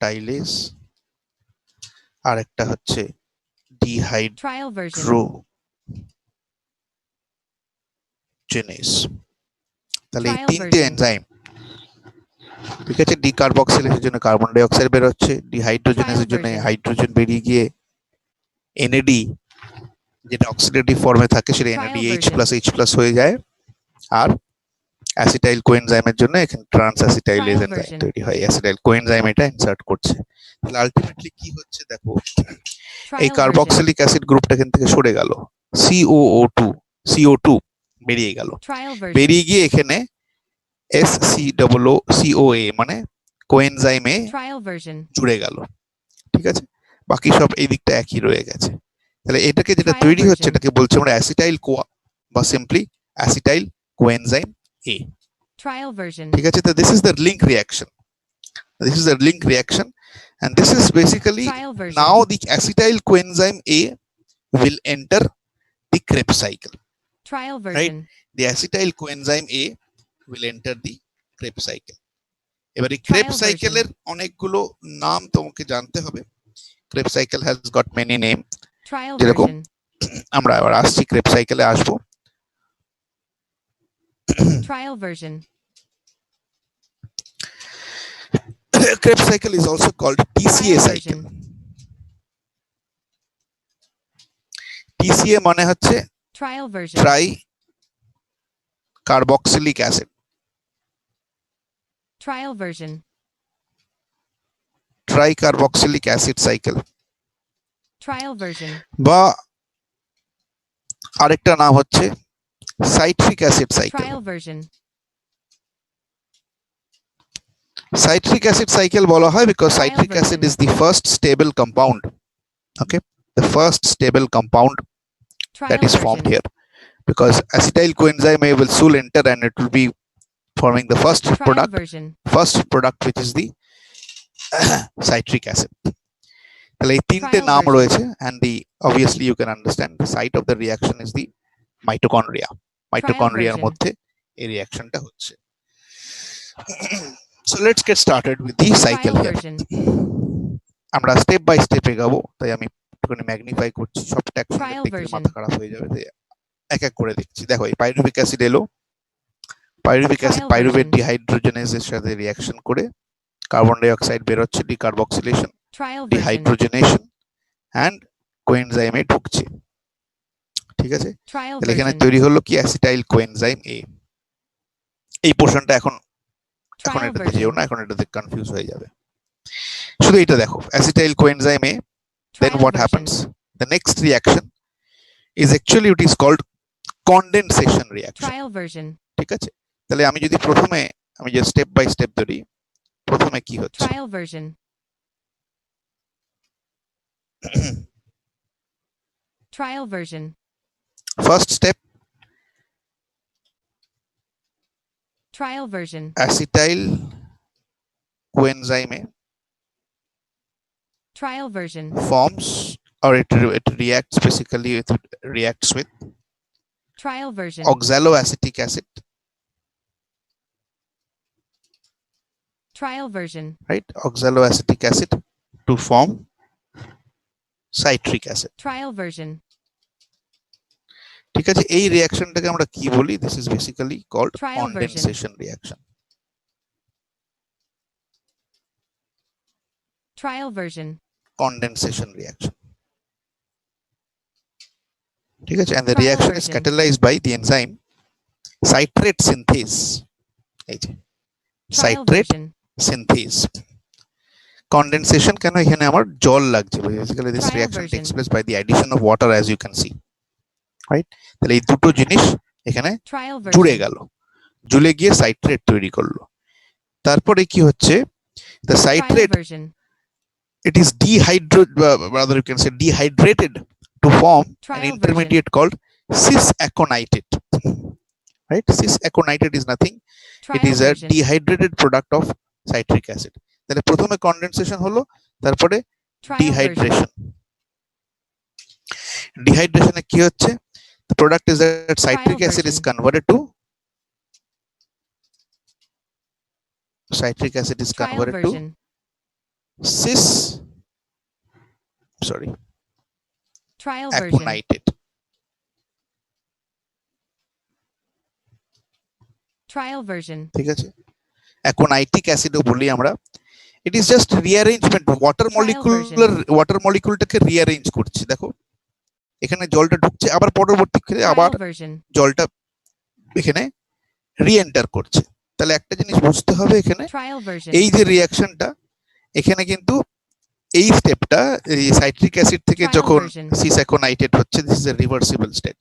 অ্যাসিটাইলেজ, আর একটা হচ্ছে Trial version. ডিহাইড্রোজেনেস। তাহলে এই Trial তিনটে version. এনজাইম, ঠিক আছে, ডিকার্বক্সিলেজের জন্য কার্বন ডাই অক্সাইড বের হচ্ছে, ডিহাইড্রোজেনেসের Trial জন্য version. হাইড্রোজেন বেরিয়ে গিয়ে এনএডি, যেটা অক্সিডেটিভ ফর্মে থাকে, সেটা Trial NADH version. Plus H plus হয়ে যায়, আর অ্যাসিটাইল কোএনজাইমের জন্য এখানে trans acetylase Trial enzyme version. তৈরি হয়, অ্যাসিটাইল কোএনজাইম এটা ইনসার্ট করছে। তাহলে আলটিমেটলি কি হচ্ছে দেখো, এই Trial version. কার্বক্সিলিক অ্যাসিড গ্রুপটা এখান থেকে সরে গেল, CO2 বেরিয়ে গেল, Trial version. বেরিয়ে গিয়ে এখানে SCOOCOA মানে কোএনজাইমে Trial version. জুড়ে গেল, ঠিক আছে, বাকি সব এই দিকটা একই রয়ে গেছে। তাহলে এটাকে যেটা Trial তৈরি হচ্ছে version. এটাকে বলছি আমরা অ্যাসিটাইল কোয়া বা সিম্পলি অ্যাসিটাইল কোএনজাইম এ, Trial version. ঠিক আছে। তো this is the link reaction, this is the link reaction, and this is basically Trial version. now the acetyl coenzyme A will enter the Krebs cycle. Trial version. The acetyl coenzyme A will enter the Krebs cycle. এবারে Trial Krebs version. cycle এর অনেকগুলো নাম তোমাকে জানতে হবে। Krebs cycle has got many name. Trial যেরকম version. আমরা আবার আসছি, Krebs cycle এ আসবো। Trial version. Krebs cycle is also called TCA Trial cycle. version. TCA মানে হচ্ছে Trial version. Try carboxylic acid, Trial version. Try carboxylic acid cycle, Trial version. বা আরেকটা নাম হচ্ছে citric acid cycle. Trial version. Citric acid cycle বলা হয় because Trial citric acid version. is the first stable compound, okay, the first stable compound Trial that is formed version. here, because acetyl coenzyme A will soon enter and it will be forming the first Trial version. product which is the citric acid. তাহলে এই তিনটে Trial নাম version. রয়েছে, and the obviously you can understand the site of the reaction is the mitochondria. Mitochondriaর version. মধ্যে এই রিঅ্যাকশনটা হচ্ছে। So let's get started with the cycle Trial here. version. আমরা step by step এগাবো, তাই আমি একটুখানি ম্যাগনিফাই করছি, সবটা একসঙ্গে Trial দেখলে version. মাথা খারাপ হয়ে যাবে, তাই এক এক করে দেখছি। দেখো এই পাইরুভিক অ্যাসিড এলো, pyruvic acid Trial pyruvate version. ডিহাইড্রোজেনেসের সাথে রিঅ্যাকশন করে কার্বন ডাই অক্সাইড বের হচ্ছে, decarboxylation, Trial version. Dehydrogenation and কোএনজাইমে ঢুকছে, ঠিক আছে। Trial তাহলে এখানে version. তৈরি হলো কি অ্যাসিটাইল কোএনজাইম এ। এই পোর্শনটা এখন Trial এটাতে যেও version. না, এখন এটাতে কনফিউজ হয়ে যাবে। শুধু এটা দেখো acetyl coenzyme A, then Trial what version. happens, the next reaction is actually it is called condensation reaction, Trial version. ঠিক আছে। তাহলে আমি যদি প্রথমে আমি যে স্টেপ বাই স্টেপ ধরি, প্রথমে কি হচ্ছে, Trial version. Trial version. First step Trial version. Acetyl কোএনজাইমে Trial version. forms or it reacts basically it reacts with Trial version. oxaloacetic acid, Trial version. right? Oxaloacetic acid to form citric acid. Trial version. ঠিক আছে, এই রিঅ্যাকশনটাকে আমরা কি বলি? This is basically called Trial version. Condensation reaction. Trial version. Condensation reaction, ঠিক আছে, and the Trial reaction is version. catalyzed by the enzyme citrate synthase, এই যে Trial citrate version. synthase। Condensation কেন? এখানে আমার জল লাগছে, basically this Trial reaction version. Takes place by the addition of water as you can see, right? তাহলে এই দুটো জিনিস এখানে Trial জুড়ে version. গেল, জুড়ে গিয়ে সাইট্রেট তৈরি করলো। তারপরে কি হচ্ছে, the Trial citrate version. it is rather you can say dehydrated to form an Trial intermediate called cis-aconitate, right? Cis-aconitate is nothing, it Trial is a version. dehydrated product of citric acid। তাহলে প্রথমে condensation হলো, তারপরে Trial version. Dehydration. ডিহাইড্রেশনে কি হচ্ছে, the product is that citric acid is version. converted to citric acid is Trial converted to version. Trial version. aconitate, Trial version. ঠিক আছে, অ্যাকোনাইটিক অ্যাসিডও বলি আমরা। It is just rearrangement, water মলিকুলটাকে রিঅ্যারেঞ্জ করছি। দেখো এখানে জলটা ঢুকছে, আবার পরবর্তীকালে আবার Trial version. জলটা এখানে রিএন্টার করছে। তাহলে একটা জিনিস বুঝতে হবে এখানে, Trial version. এই যে রিঅ্যাকশনটা এখানে কিন্তু এই স্টেপটা এই সাইট্রিক অ্যাসিড থেকে Trial যখন version. সিস অ্যাকোনাইটেড হচ্ছে, this is a reversible state,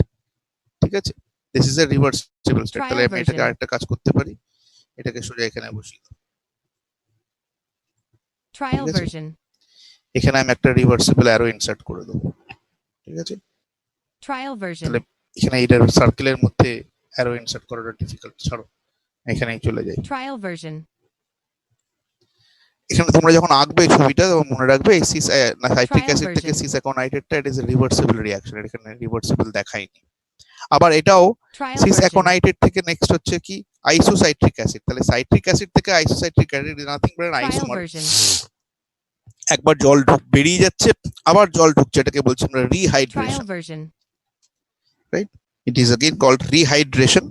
ঠিক আছে, this is a reversible state. Trial তাহলে আমি এটাকে version. আরেকটা কাজ করতে পারি, এটাকে সোজা এখানে বসিয়ে দেব। Trial ঠিক আছে। version. এখানে আমি একটা রিভার্সিবল অ্যারো ইনসার্ট করে দেবো, ঠিক আছে। Trial version. তাহলে এখানে এটার সার্কেলের মধ্যে অ্যারো ইনসার্ট করাটা ডিফিকাল্ট, ছাড়ো এখানেই চলে যাই। Trial version. এখানে তোমরা যখন আঁকবে ছবিটা তখন মনে রাখবে এই সিস সাইট্রিক Trial অ্যাসিড থেকে version. সিস অ্যাকোনাইটেডটা it is a reversible reaction, এখানে রিভার্সিবল দেখায়নি। আবার এটাও Trial সিস version. অ্যাকোনাইটেড থেকে নেক্সট হচ্ছে কি আইসোসাইট্রিক অ্যাসিড। তাহলে সাইট্রিক অ্যাসিড থেকে আইসোসাইট্রিক acid is nothing but an Trial isomer. version. একবার জল বেরিয়ে যাচ্ছে, আবার জল ঢুকছে, এটাকে বলছি আমরা Trial rehydration. version. It is again called rehydration.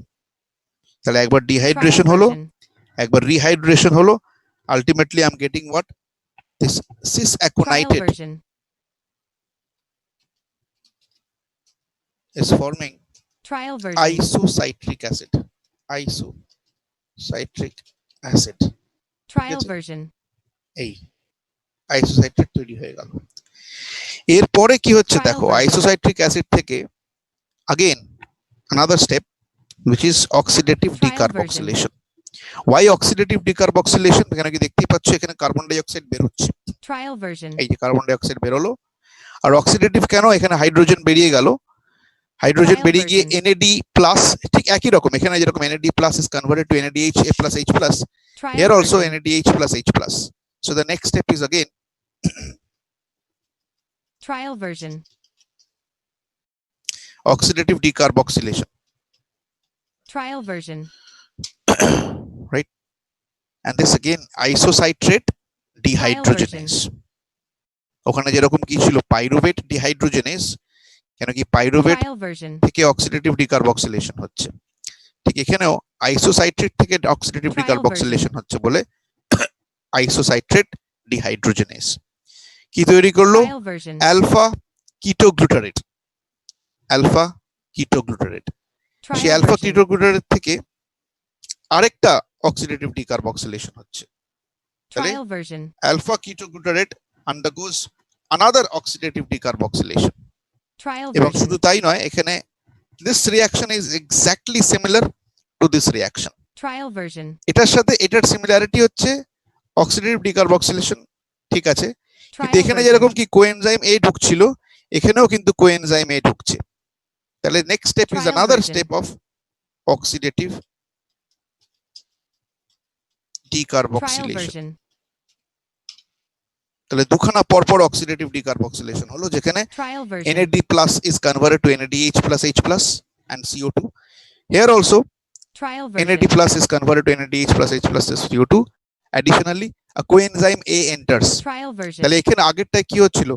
তাহলে একবার ডিহাইড্রেশন Trial হলো, version. একবার রিহাইড্রেশন হলো, ultimately I am getting what, this cis Trial aconitated version. is forming Trial version. isocytric acid, isocytric acid, Trial আছে। version. এই আইসোসাইট্রেট তৈরি হয়ে গেল। এরপরে কি হচ্ছে Trial দেখো, version. আইসোসাইট্রিক অ্যাসিড থেকে again another step which is oxidative Trial decarboxylation. Why oxidative decarboxylation? এখানে কি দেখতেই পাচ্ছ, এখানে কার্বন ডাই অক্সাইড বের হচ্ছে, Trial version. এই যে কার্বন ডাই অক্সাইড বেরোলো। আর অক্সিডেটিভ কেন, এখানে হাইড্রোজেন বেরিয়ে গেল, হাইড্রোজেন Trial বেরিয়ে গিয়ে version. NAD প্লাস, ঠিক একই রকম এখানে যেরকম NAD plus is converted to NADH A plus H plus, Trial here also version. NADH plus H plus. So the next step is again Trial version. oxidative decarboxylation, Trial version. right? And this again isocitrate dehydrogenase. ওখানে যেরকম কি ছিল pyruvate dehydrogenase, কেন কি pyruvate Trial version. থেকে oxidative decarboxylation হচ্ছে, ঠিক এখানেও আইসোসাইট্রেট থেকে অক্সিডেটিভ Trial ডিকার্বক্সিলেশন হচ্ছে বলে আইসোসাইট্রেট ডিহাইড্রোজেনেজ কি তৈরি করলো, Trial version. Alpha ketoglutarate, alpha ketoglutarate. সেই Trial অ্যালফা version. কিটোগ্লুটারেট থেকে আরেকটা অক্সিডেটিভ ডিকার্বক্সিলেশন হচ্ছে, তাহলে Trial version. alpha ketoglutarate undergoes another oxidative decarboxylation, Trial এবং version. শুধু তাই নয়, এখানে this reaction is exactly similar to this reaction, Trial version. এটার সাথে এটার সিমিলারিটি হচ্ছে অক্সিডেটিভ ডিকার্বক্সিলেশন, ঠিক আছে, কিন্তু Trial এখানে version. যেরকম কি কোএনজাইম এ ঢুকছিল, এখানেও কিন্তু কোএনজাইম এ ঢুকছে। তাহলে next step is Trial another version. Step of oxidative Trial decarboxylation. version. তাহলে দুখানা পরপর অক্সিডেটিভ ডিকার্বক্সিলেশন হলো, যেখানে Trial version. NAD plus is converted to NADH plus H plus and CO2. Here also Trial NAD version. plus is converted to NADH plus H plus CO2. Additionally, a coenzyme A enters. Trial version. তাহলে এখানে আগেরটা কি হচ্ছিল,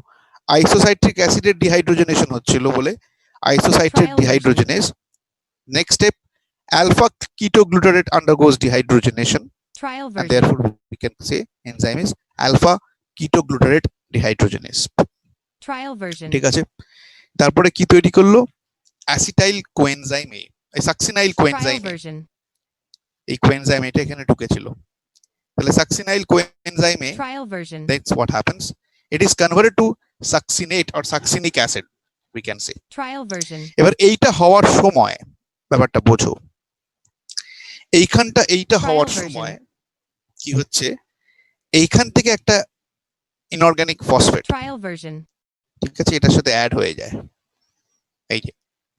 আইসোসাইট্রিক অ্যাসিডের dehydrogenation হচ্ছিল বলে আইসোসাইট্রেট Trial version. Dehydrogenase. Next step, alpha ketoglutarate undergoes dehydrogenation Trial and version. therefore we can say enzyme is alpha ketoglutarate dehydrogenase. Trial version. ঠিক আছে, তারপরে কি তৈরি করলো, অ্যাসিটাইল কোএনজাইম এ, সাকসিনাইল Trial কোএনজাইম, version. এই কোএনজাইম এটা এখানে ঢুকেছিল। তাহলে succinyl coenzyme A Trial version. that's what happens, it is converted to succinate or succinic acid we can say. Trial version. এবার এইটা হওয়ার সময় ব্যাপারটা বোঝো, এইখানটা এইটা Trial হওয়ার version. সময় কি হচ্ছে, এইখান থেকে একটা ইনঅর্গানিক ফসফেট, Trial version. ঠিক আছে, এটার সাথে অ্যাড হয়ে যায়। এই যে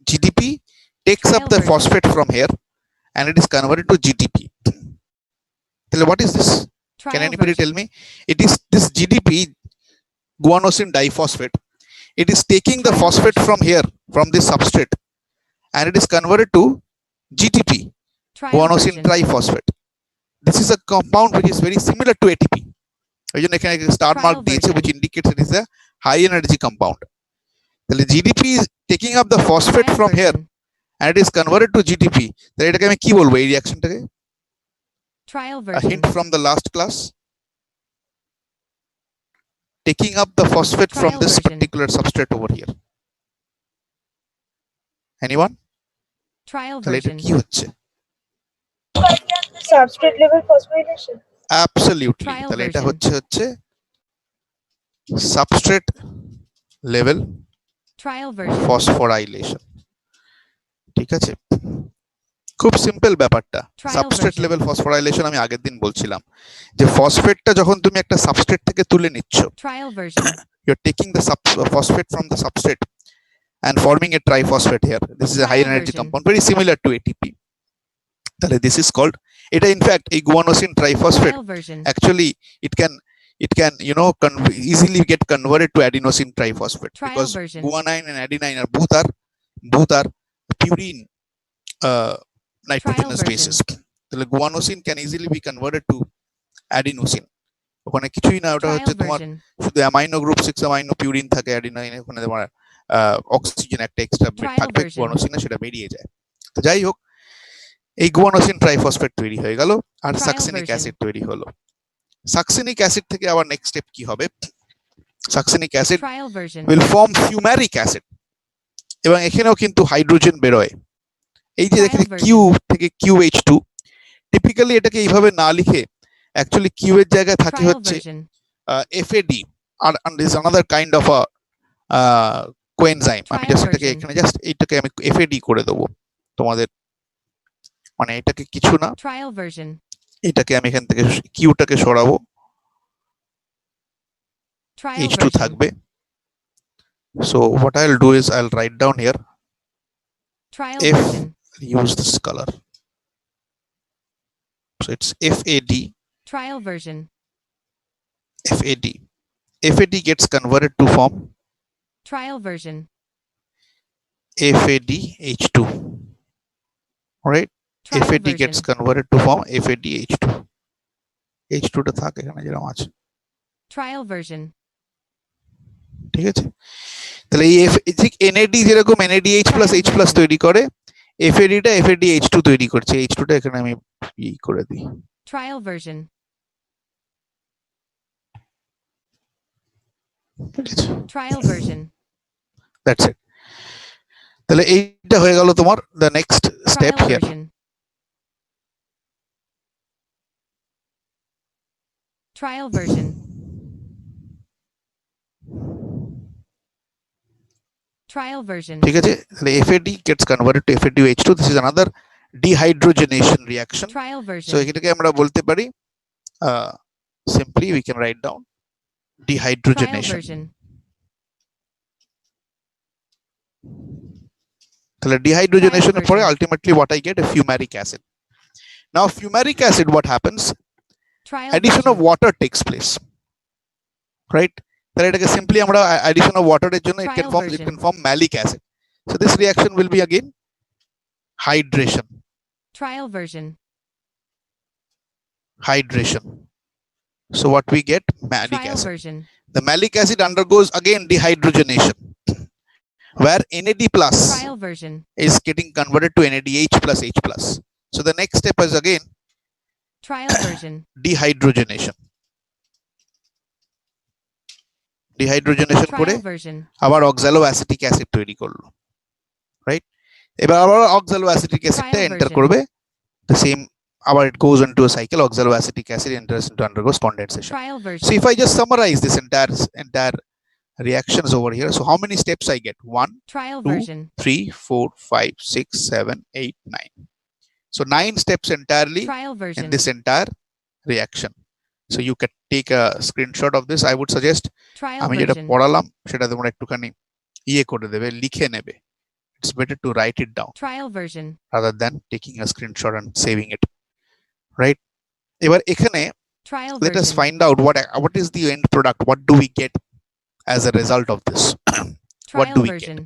GDP takes up Trial the version. phosphate from here and it is converted to GDP. তাহলে what is this? Can Trial anybody version. tell me? It is this GDP, guanosine diphosphate. It is taking the Trial phosphate version. from here, from this substrate, and it is converted to GTP, Trial guanosine version. triphosphate. This is a compound which is very similar to ATP. ওই জন্য এখানে star Trial mark দিয়েছে, version. which indicates it is a high energy compound. তাহলে GDP is taking up the phosphate Trial from here version. and it is converted to GTP. তাহলে এটাকে আমি কি বলবো, এই রিঅ্যাকশনটাকে? Trial A version. hint from the last class. Taking up the phosphate from Trial this version. particular substrate over here. Anyone? Trial তাহলে এটা version. কি হচ্ছে? Substrate level phosphorylation. Absolutely. Trial তাহলে এটা version. হচ্ছে substrate level Trial version. phosphorylation. ঠিক আছে, খুব সিম্পল ব্যাপারটা। Trial substrate version. Level phosphorylation আমি আগের দিন বলছিলাম যে ফসফেটটা যখন তুমি একটা সাবস্ট্রেট থেকে তুলে নিচ্ছ, Trial version. you're taking the phosphate from the substrate and forming a triphosphate here. This is a high Trial energy version. compound, very similar to ATP. তাহলে this is called, এটা in fact এই guanosine triphosphate Trial version. actually it can you know easily get converted to adenosine triphosphate Trial because version. guanine and adenine are both are purine nitrogenous version. bases. তাহলে guanosine can easily be converted to adenosine. ওখানে কিছুই না, ওটা Trial হচ্ছে তোমার version. শুধু amino group 6 amino purine থাকে, adenine ওখানে তোমার অক্সিজেন একটা এক্সট্রা Trial থাকবে, version. গুয়ানোসিনে সেটা বেরিয়ে যায়। তো যাই হোক, এই গুয়ানোসিন ট্রাইফসফেট তৈরি হয়ে গেল আর Trial সাকসিনিক version. অ্যাসিড তৈরি হলো। সাকসিনিক অ্যাসিড থেকে আবার নেক্সট স্টেপ কি হবে, succinic acid Trial version. Will form fumaric acid এবং এখানেও কিন্তু হাইড্রোজেন বেরোয়। এই যে দেখেন Trial কিউ থেকে QH2, টিপিক্যালি এটাকে এইভাবে না লিখে অ্যাকচুয়ালি কিউ এর জায়গায় থাকে Trial হচ্ছে version. FAD and is another kind of a coenzyme. আমি Trial জাস্ট এটাকে version. এখানে জাস্ট এইটাকে আমি FAD করে দেবো তোমাদের, মানে এটাকে কিছু না, Trial version. এটাকে আমি এখান থেকে কিউটাকে সরাবো, Trial H2 version. থাকবে। So what I'll do is I'll write down here, Trial F, version. use this color. So it's FAD, Trial version. FAD. FAD gets converted to form Trial version. FADH2. Alright, Trial FAD version. gets converted to form FADH2. H2 টা থাকে এখানে যেরকম আছে, Trial version. ঠিক আছে। তাহলে এই ঠিক NAD যেরকম NADH plus H plus তৈরি করে, FAD টা FADH2 তৈরি করছে। H2 টা এখানে আমি করে দিই। Trial version. ঠিক আছে, Trial version. That's it. তাহলে এইটা হয়ে গেল তোমার the next step Trial here. version. Trial version. Trial version. ঠিক আছে, তাহলে FAD gets converted to FADH2. This is another dehydrogenation reaction. Trial So version. এটাকে আমরা বলতে পারি simply we can write down Trial dehydrogenation. version. তাহলে dehydrogenation এর পরে version. ultimately what I get a fumaric acid. Now fumaric acid, what happens? Trial Addition of version. water takes place, right? তাহলে এটাকে simply আমরা addition of water এর জন্য it can Trial form malic acid. So this reaction will be again hydration. Trial version. So what we get? Malic Trial acid. version. The malic acid undergoes again dehydrogenation, where NAD plus Trial version. is getting converted to NADH plus H plus. So the next step is again Trial version. dehydrogenation. Dehydrogenation করে Trial version. আবার oxaloacetic acid তৈরি করলো, right? এবার আবার oxaloacetic acidটা Trial enter version. করবে the same, আবার it goes into a cycle, oxaloacetic acid enters into undergoes condensation. Trial So version. if I just summarize this entire reactions over here, so how many steps I get? 1, Trial 2, version. 3, 4, 5, 6, 7, 8, 9. So 9 steps entirely Trial version. in this entire reaction. So you can take a screenshot of this. I would suggest Trial আমি যেটা version. পড়ালাম সেটা তোমরা একটুখানি করে দেবে, লিখে নেবে. It's better to write it down Trial version. rather than taking a screenshot and saving it, right? এবার এখানে Trial let us version. find out what is the end product, what do we get as a result of this. What Trial do we version.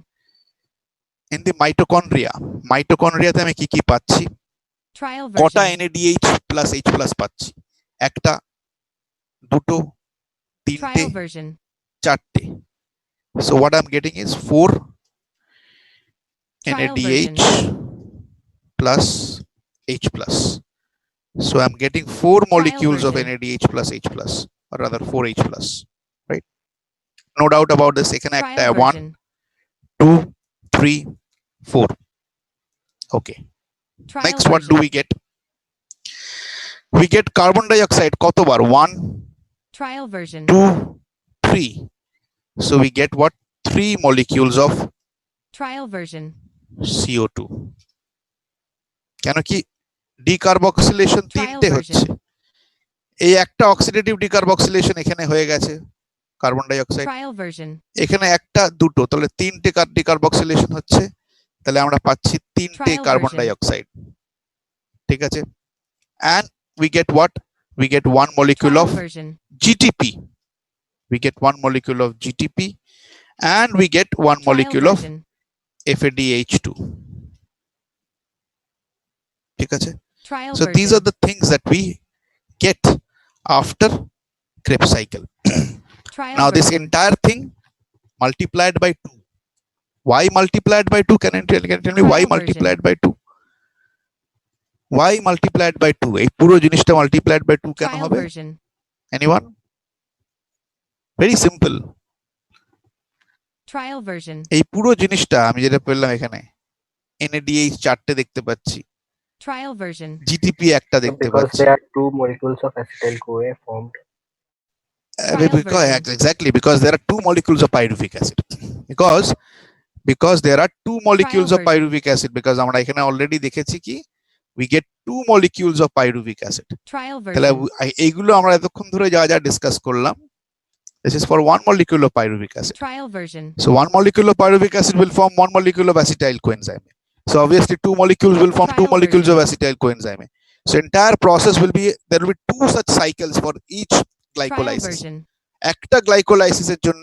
In the mitochondriaতে আমি কি পাচ্ছি? Trial কটা version. NADH plus H plus পাচ্ছি? একটা, দুটো, তিনটে, Trial version. চারটে. So what I'm getting is 4 Trial NADH version. plus H plus. So I'm getting 4 molecules of version. NADH plus H plus, or rather 4H plus, right? No doubt about this. এখানে একটা Trial 1, version. 2, 3, 4. Okay. Trial Next, what do version. we get? We get carbon dioxide কতবার? 1, Trial version. 2, 3. So we get what? 3 molecules of Trial version. CO2. কেন কি decarboxylation Trial তিনটে version. হচ্ছে, এই একটা oxidative decarboxylation এখানে হয়ে গেছে carbon die oxide, Trial version. এখানে একটা দুটো, তাহলে তিনটে ডিকার্বক্সিলেশন হচ্ছে, তাহলে আমরা পাচ্ছি তিনটে Trial carbon version. Die oxide, ঠিক আছে? And we get what? We get 1 molecule Trial of version. GTP. We get 1 molecule of GTP, and we get 1 Trial molecule of version. FADH2. ঠিক আছে? Trial So these version. are the things that we get after Krebs cycle. Trial Now this version. entire thing multiplied by 2. Why multiplied by 2? Can you tell me why Trial multiplied by 2? Why multiplied by 2? এই পুরো জিনিসটা multiplied by 2 কেন Trial হবে? version. Anyone? Very simple. Trial version. এই পুরো জিনিসটা আমি যেটা পেলাম এখানে NADH 4টে দেখতে পাচ্ছি, Trial version. GTP একটা দেখতে Because পাচ্ছি. there are 2 molecules of acetyl CoA formed. Because version. exactly, because there are 2 molecules of pyruvic acid. Because there are 2 molecules of version. pyruvic acid, because আমরা এখানে already দেখেছি কি we get 2 molecules of pyruvic acid. Trial তাহলে version. এইগুলো আমরা এতক্ষণ ধরে যা যা ডিসকাস করলাম, this is for 1 molecule of pyruvic acid. Trial version. So 1 molecule of pyruvic acid will form 1 molecule of acetyl coenzyme. So obviously 2 molecules will form 2 Trial molecules of version. acetyl coenzyme. So entire process will be, there will be 2 such cycles for each Trial glycolysis. version. একটা glycolysis এর জন্য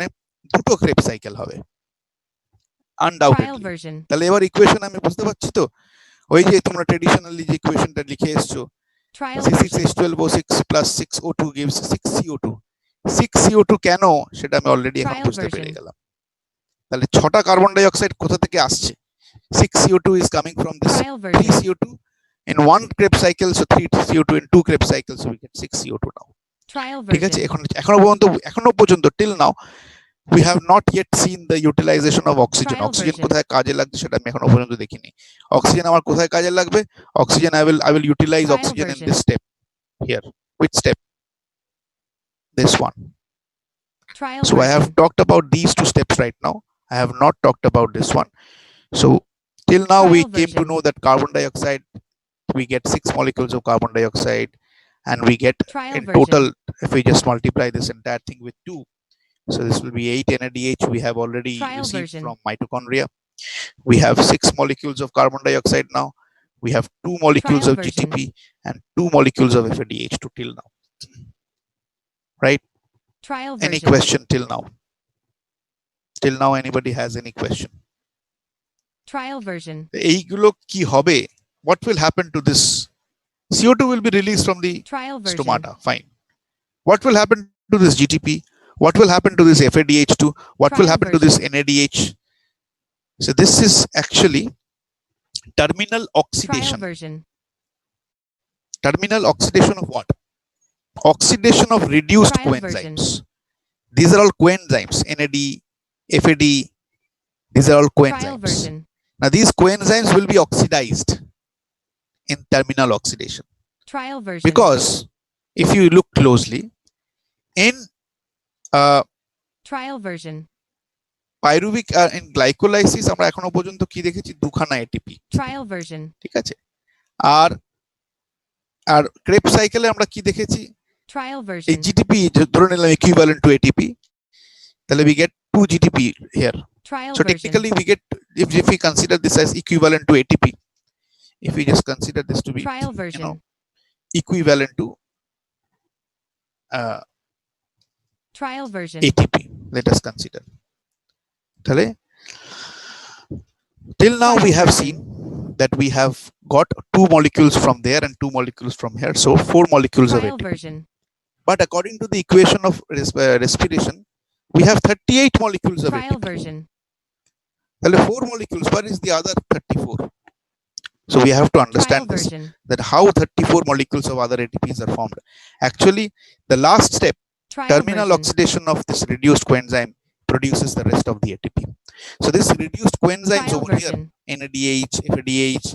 দুটো Krebs cycle হবে Trial undoubtedly. version. তাহলে এবার equation আমি বুঝতে পারছি তো, ওই যে তোমরা ট্রেডিশনালি যে ইকুয়েশনটা লিখে এসছো Trial version. C6H12O6 plus 6O2 gives 6CO2. 6CO2 কেন সেটা আমি অলরেডি এখন Trial বুঝতে পেরে version. গেলাম। তাহলে 6টা কার্বন ডাই অক্সাইড কোথা থেকে আসছে? 6CO2 is coming from this Trial version. 3CO2 in 1 Krebs cycle, so 3CO2 in 2 Krebs cycles, so we get 6CO2 now. Trial ঠিক আছে? version. এখনো পর্যন্ত till now we have not yet seen the utilization of oxygen. Trial Oxygen version. কোথায় কাজে লাগছে সেটা আমি এখনো পর্যন্ত দেখিনি। Oxygen আমার কোথায় কাজে লাগবে? Oxygen I will utilize Trial oxygen in version. this step here. Which step? This one. Trial So I have version. talked about these 2 steps right now. I have not talked about this one. So till now we Trial came to version. know that carbon dioxide we get 6 molecules of carbon dioxide, and we get Trial in version. total, if we just multiply this entire thing with 2, so this will be 8 NADH we have already Trial received version. from mitochondria. We have 6 molecules of carbon dioxide now. We have 2 molecules Trial of version. GTP and 2 molecules of FADH2 till now. Right? Trial Any version. question till now? Till now, anybody has any question? Trial version. এইগুলো কি হবে? What will happen to this? CO2 will be released from the Trial version. stomata. Fine. What will happen to this GTP? What will happen to this FADH2? What will Trial happen to this NADH? So this is actually terminal Trial oxidation. version. Terminal oxidation of what? Oxidation of reduced Trial version. coenzymes. These are all coenzymes. NAD, FAD. These are all Trial coenzymes. version. Now these coenzymes will be oxidized in terminal oxidation, Trial version. because if you look closely in Trial version. Pyruvic in glycolysis আমরা এখনো পর্যন্ত কি দেখেছি? দুখানা ATP, Trial version. ঠিক আছে? আর আর crab সাইকেলে আমরা কি দেখেছি? Trial এই version. জিটিপি ধরে নিলাম ইকুইভ্যালেন্ট টু এটিপি, তাহলে we get 2 GTP here. Trial So version. technically we get, if we consider this as equivalent to ATP, if we just consider this to be Trial version. equivalent to Trial version. ATP, let us consider. তাহলে till now we have seen that we have got 2 molecules from there and 2 molecules from here, so 4 molecules of Trial ATP. version. But according to the equation of respiration, we have 38 molecules of Trial ATP. version. তাহলে 4 molecules, where is the other 34? So we have to Trial understand this, version. that how 34 molecules of other ATPs are formed. Actually, the last step, Trial terminal version. oxidation of this reduced coenzyme, produces the rest of the ATP. So this reduced coenzymes Trial over here, version. NADH, FADH,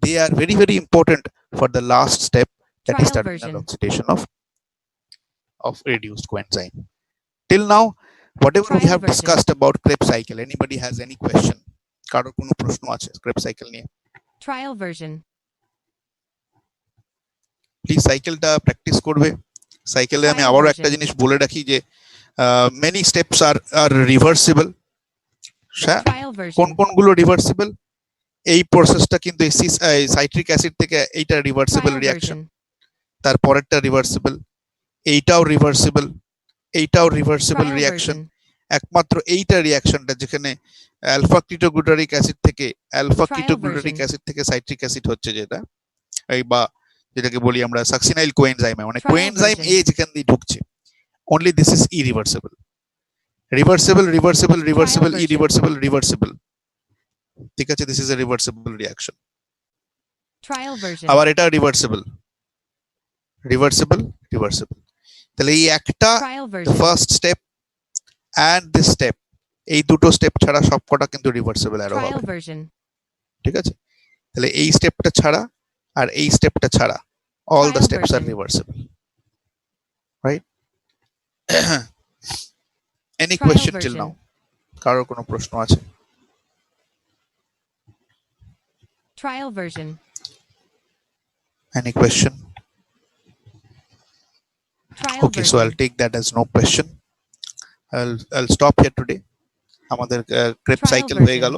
they are very, very important for the last step, that is Trial terminal version. oxidation of reduced coenzyme. Till now, whatever we Trial have version. discussed about Krebs cycle, anybody has any question? কারোর কোনো প্রশ্ন আছে Krebs cycle নিয়ে? Trial version. Please সাইকেলটা practice করবে। সাইকেলে আমি Trial আবারও version. একটা জিনিস বলে রাখি যে মেনি স্টেপস আর রিভার্সিবল। Trial কোন version. কোনগুলো রিভার্সিবল? এই প্রসেসটা কিন্তু সাইট্রিক অ্যাসিড থেকে এইটা রিভার্সিবল Trial রিঅ্যাকশন, version. তারপরেরটা রিভার্সিবল, এইটাও রিভার্সিবল, এইটাও রিভার্সিবল Trial রিঅ্যাকশন। version. একমাত্র এইটা রিঅ্যাকশনটা যেখানে অ্যালফা কিটোগ্লুটারিক অ্যাসিড থেকে সাইট্রিক অ্যাসিড হচ্ছে, যেটা এই বা যেটাকে বলি আমরা সাকসিনাইল কোএনজাইম, মানে Trial কোএনজাইম version. এ যেখান দিয়ে ঢুকছে, only this is irreversible. Reversible, version. irreversible. ঠিক আছে, this is a reversible reaction. Trial version. আবার এটা reversible. তাহলে এই একটা, Trial the version. first step and this step, এই দুটো স্টেপ ছাড়া সবকটা কিন্তু রিভার্সিবল অ্যারো Trial হবে, version. ঠিক আছে? তাহলে এই স্টেপটা ছাড়া আর এই স্টেপটা ছাড়া all the Trial steps are version. reversible, right? Any Trial question till version. now? কারোর কোনো প্রশ্ন আছে? Trial version. Any question? Trial Okay, so version. I'll take that as no question. I'll stop here today. আমাদের crab Trial cycle হয়ে version. গেল।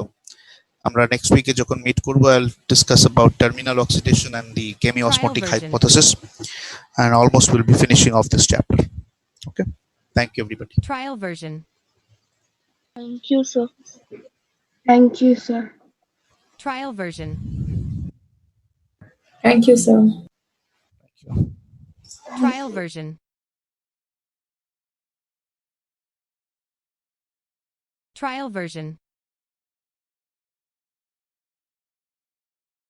আমরা next উইকে যখন মিট করব, I'll discuss about terminal oxidation and the chemiosmotic version. hypothesis, and almost we'll be finishing off this chapter. Okay, thank you everybody. Trial version. Thank you, sir. Thank you, sir. Trial version. Thank you, sir. Trial version. Trial version.